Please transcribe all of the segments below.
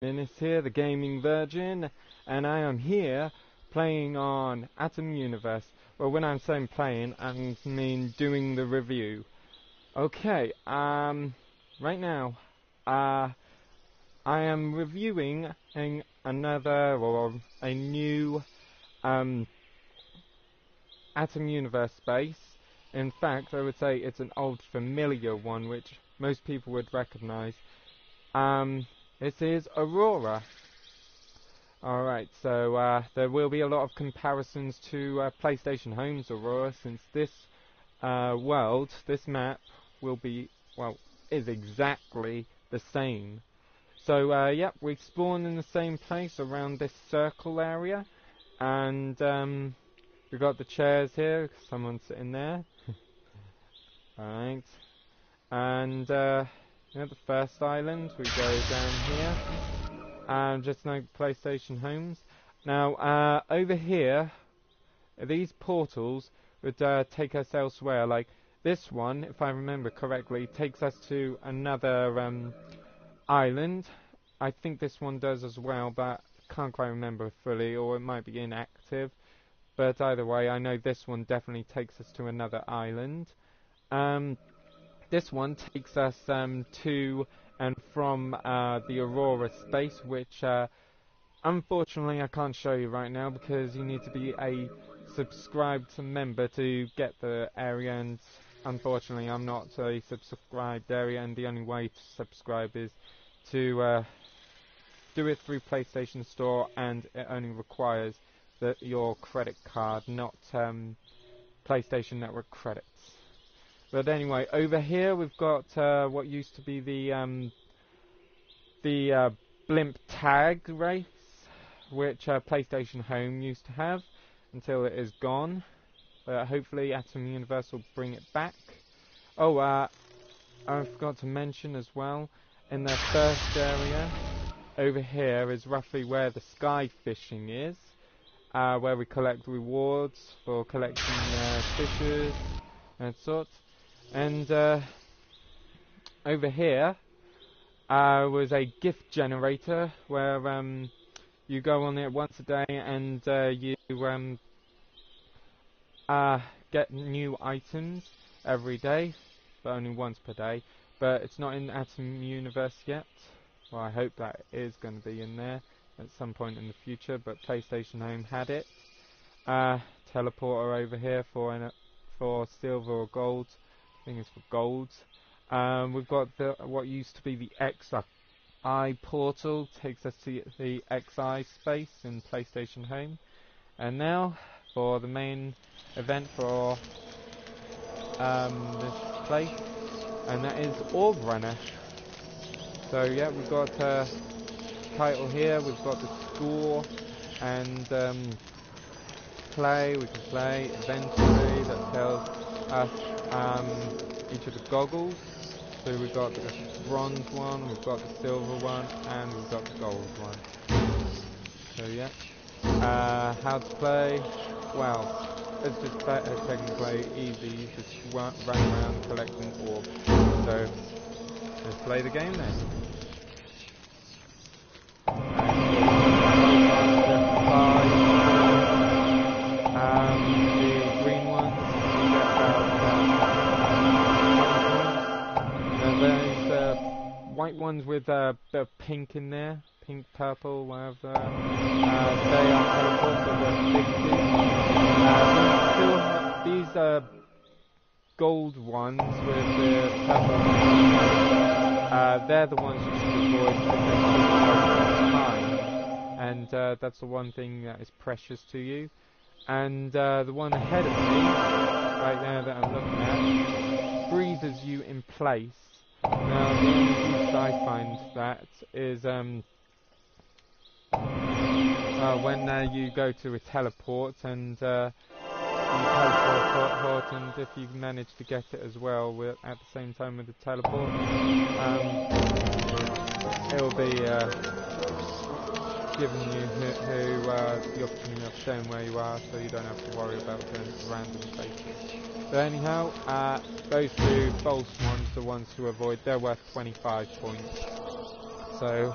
Minus here, the Gaming Virgin, and I am here playing on Atom Universe. Well, when I'm saying playing, I mean doing the review. Okay, right now, I am reviewing a new Atom Universe base. In fact, I would say it's an old familiar one, which most people would recognize. This is Aurora. Alright, so there will be a lot of comparisons to PlayStation Home's Aurora, since this world, this map, will be, well, is exactly the same. So, yep, we spawn in the same place around this circle area, and we've got the chairs here, someone's sitting there. Alright, and the first island, we go down here, just like PlayStation Homes. Now, over here, these portals would take us elsewhere. Like this one, if I remember correctly, takes us to another island. I think this one does as well, but can't quite remember fully, or it might be inactive. But either way, I know this one definitely takes us to another island. This one takes us to and from the Aurora space, which unfortunately I can't show you right now because you need to be a subscribed member to get the area, and unfortunately I'm not a subscribed area, and the only way to subscribe is to do it through PlayStation Store, and it only requires your credit card, not PlayStation Network credits. But anyway, over here we've got what used to be the blimp tag race, which PlayStation Home used to have until it is gone. Hopefully Atom Universe will bring it back. Oh, I forgot to mention as well, in the first area over here is roughly where the sky fishing is, where we collect rewards for collecting fishes and sorts. And over here was a gift generator where you go on it once a day, and you get new items every day, but only once per day. But it's not in Atom Universe yet. Well, I hope that is going to be in there at some point in the future, but PlayStation Home had it. Teleporter over here for silver or gold. I think it's for gold. We've got what used to be the XI portal, takes us to the XI space in PlayStation Home. And now for the main event for this place, and that is Aurora. So yeah, we've got title here, we've got the score, and we can play eventually. That tells us each of the goggles. So we've got the bronze one, we've got the silver one, and we've got the gold one. So yeah, how to play? Well, it's just technically easy. You just run around collecting orbs. So let's play the game then. The green ones, you get about there's white ones with a bit of pink in there, pink, purple, whatever. They are teleported at 50. These gold ones with the purple, they're the ones you should avoid because they take time, and that's the one thing that is precious to you. And the one ahead of me, right now that I'm looking at, freezes you in place. Now, the only use I find that is when you go to a teleport, and you teleport, and if you manage to get it as well at the same time with the teleport, it will be giving you the opportunity of staying where you are, so you don't have to worry about going to random places. But anyhow, those two false ones, the ones to avoid, they're worth 25 points. So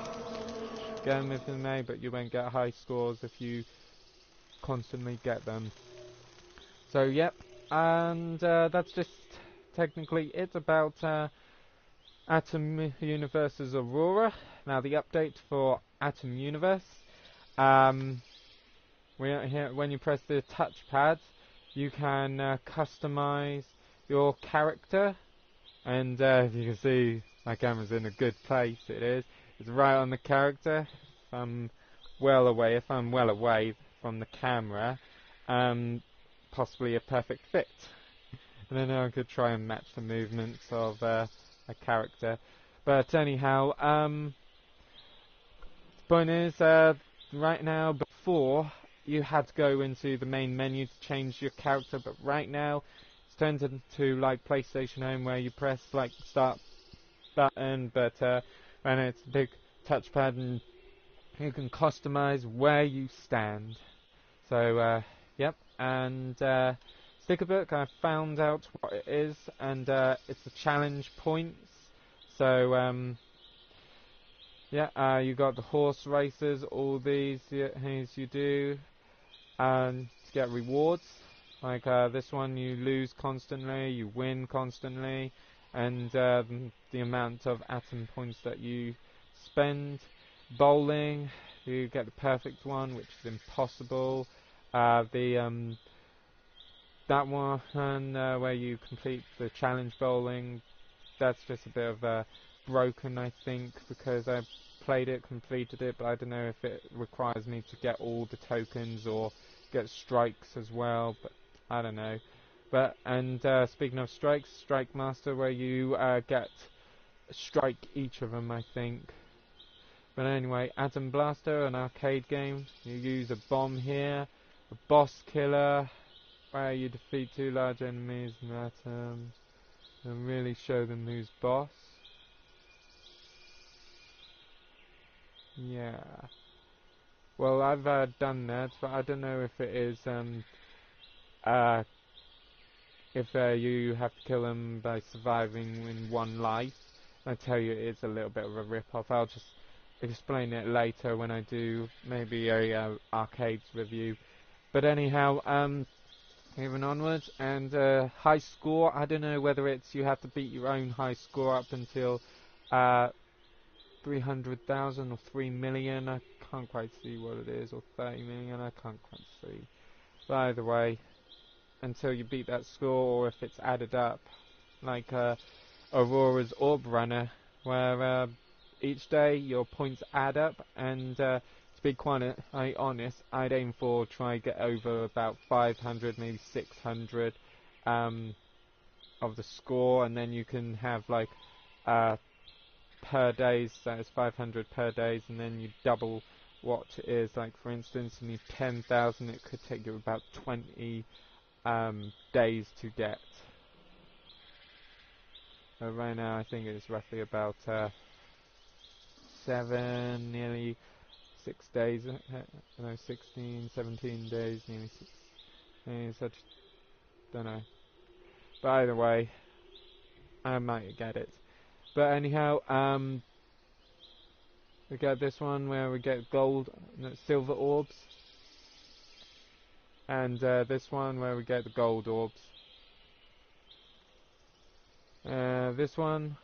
get them if you may, but you won't get high scores if you constantly get them. So yep, and that's just technically it about Atom Universe's Aurora. Now the update for Atom Universe. When you press the touchpad, you can customize your character, and if you can see, my camera's in a good place. It's right on the character. If I'm well away from the camera, possibly a perfect fit. And then I could try and match the movements of a character. But anyhow, the point is, right now, before you had to go into the main menu to change your character, but right now it's turned into like PlayStation Home, where you press like start button, but right now it's a big touchpad and you can customize where you stand. So yep, and sticker book, I found out what it is, and it's the challenge points. So yeah, you got the horse races, all these you do, and to get rewards. Like this one, you lose constantly, you win constantly, and the amount of atom points that you spend. Bowling, you get the perfect one, which is impossible. That one where you complete the challenge bowling, that's just a bit of broken, I think, because I played it, completed it, but I don't know if it requires me to get all the tokens or get strikes as well, but I don't know. But speaking of strikes, Strike Master, where you get strike each of them, I think. But anyway, Atom Blaster, an arcade game. You use a bomb here, a boss killer, where you defeat 2 large enemies and atoms, and really show them who's boss. Yeah. Well, I've done that, but I don't know if it is if you have to kill them by surviving in one life. I tell you, it's a little bit of a rip-off. I'll just explain it later when I do maybe a arcades review. But anyhow, moving onwards, and high score, I don't know whether it's you have to beat your own high score up until 300,000 or 3 million, I can't quite see what it is, or 30 million, I can't quite see. But either way, until you beat that score, or if it's added up, like Aurora's Orb Runner, where each day your points add up, and to be quite honest, I'd aim for try get over about 500, maybe 600 of the score, and then you can have like per days, that is 500 per days, and then you double what it is. Like for instance, you need 10,000, it could take you about 20 days to get. Right now I think it's roughly about nearly 6 days, no, 16, 17 days, nearly 6, such, don't know. But either way, I might get it. But anyhow, we get this one where we get gold, no, silver orbs, and this one where we get the gold orbs. This one,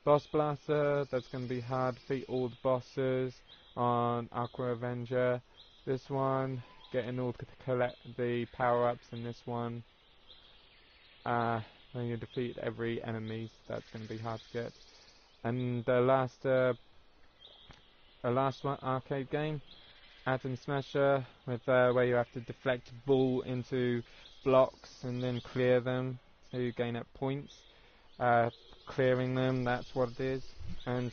Boss Blaster, that's going to be hard to defeat all the bosses on Aqua Avenger. This one, getting all the power-ups in this one. When you defeat every enemy, that's going to be hard to get. And the last one, arcade game, Atom Smasher, with where you have to deflect a ball into blocks and then clear them to gain up points. Clearing them, that's what it is. And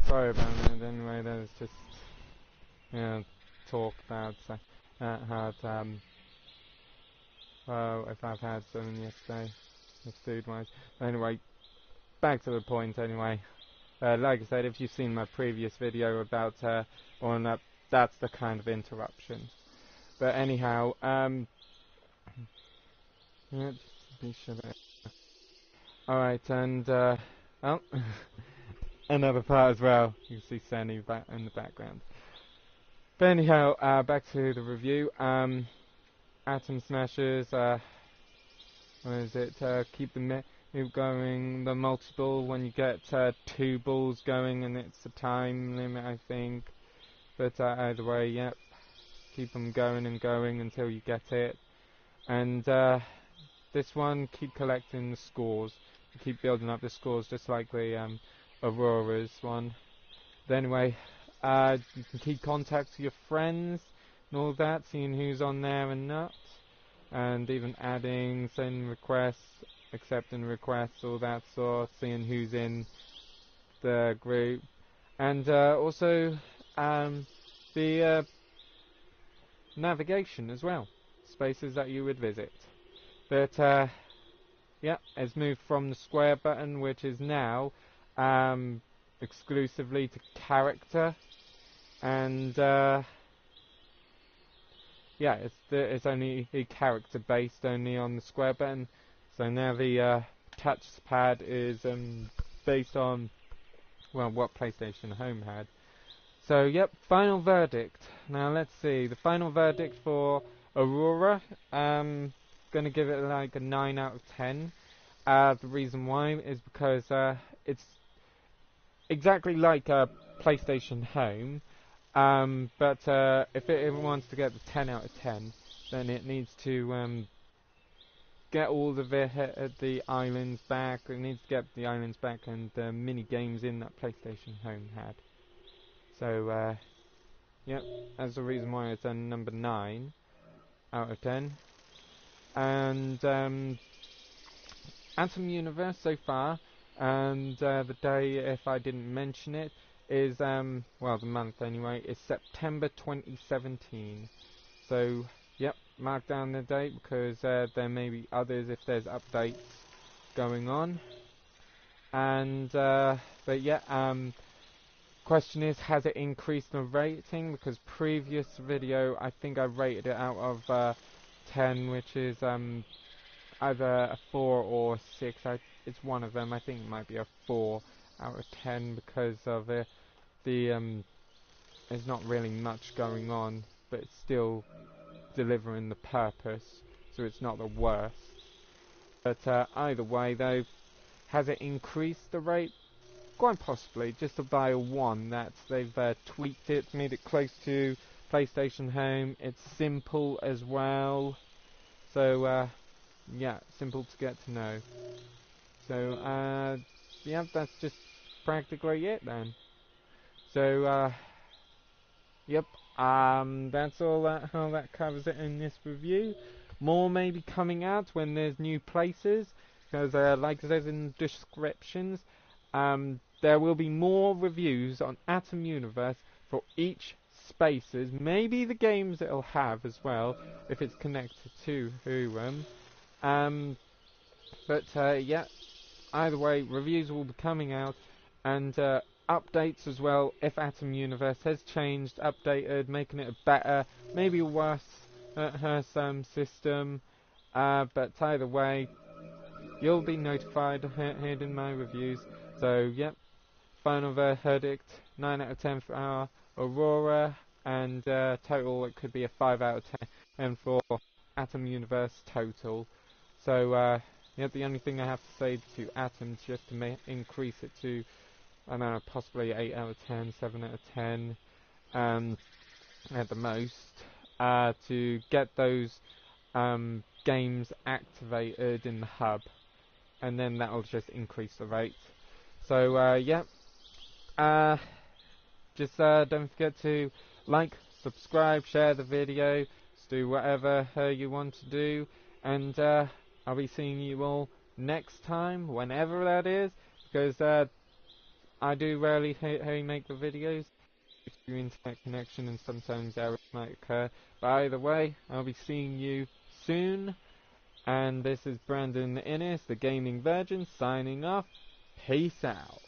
sorry about that. Anyway, that was just talk about. that had, well, if I've had something yesterday, food-wise. Anyway, back to the point anyway. Like I said, if you've seen my previous video about on up, that's the kind of interruption. But anyhow, yeah, just be sure that. Alright, and oh, another part as well. You can see Sandy back in the background. But anyhow, back to the review. Atom Smashers. What is it? Keep the move going. The multi-ball when you get 2 balls going, and it's a time limit, I think. But either way, yep. Keep them going and going until you get it. And this one, keep collecting the scores. Keep building up the scores, just like the Aurora's one. But anyway, you can keep contact with your friends and all that, seeing who's on there and not. And even adding, sending requests, accepting requests, all that sort, seeing who's in the group. And also the navigation as well, spaces that you would visit. But yeah, it's moved from the square button, which is now exclusively to character, and yeah, it's only character based, only on the square button. So now the touchpad is based on, well, what PlayStation Home had. So yep, final verdict. Now let's see, the final verdict for Aurora. Gonna give it like a 9 out of 10. The reason why is because it's exactly like a PlayStation Home, but if it wants to get the 10 out of 10, then it needs to get all the islands back. It needs to get the islands back and the mini games in that PlayStation Home had. So yep, that's the reason why it's a number 9 out of 10. And Atom Universe so far, and the day, if I didn't mention it, is, well, the month anyway, is September 2017. So, yep, mark down the date, because there may be others if there's updates going on. And, but yeah, question is, has it increased the rating? Because previous video, I think I rated it out of 10, which is either a 4 or 6. It's one of them. I think it might be a 4 out of 10 because of there's not really much going on, but it's still delivering the purpose, so it's not the worst. But either way, though, has it increased the rate? Quite possibly, just by a 1. That they've tweaked it, made it close to PlayStation Home. It's simple as well, so yeah, simple to get to know. So yeah, that's just practically it then. So yep, that's all how that covers it in this review. More may be coming out when there's new places, because like it says in the descriptions, there will be more reviews on Atom Universe for each spaces, maybe the games it'll have as well, if it's connected to but yeah, either way, reviews will be coming out, and updates as well, if Atom Universe has changed, updated, making it better, maybe worse at her system, but either way, you'll be notified here in my reviews. So yep, final verdict, 9 out of 10 for our Aurora, and total it could be a 5 out of 10 and for Atom Universe total. So yeah, the only thing I have to say to Atom is just to increase it to, I don't know, possibly 8 out of 10, 7 out of 10 at the most, to get those games activated in the hub, and then that'll just increase the rate. So yeah, just don't forget to like, subscribe, share the video, just do whatever you want to do, and I'll be seeing you all next time, whenever that is, because I do rarely make the videos, your internet connection and sometimes errors might occur. But either way, I'll be seeing you soon. And this is Brandon Innes, the Gaming Virgin, signing off. Peace out.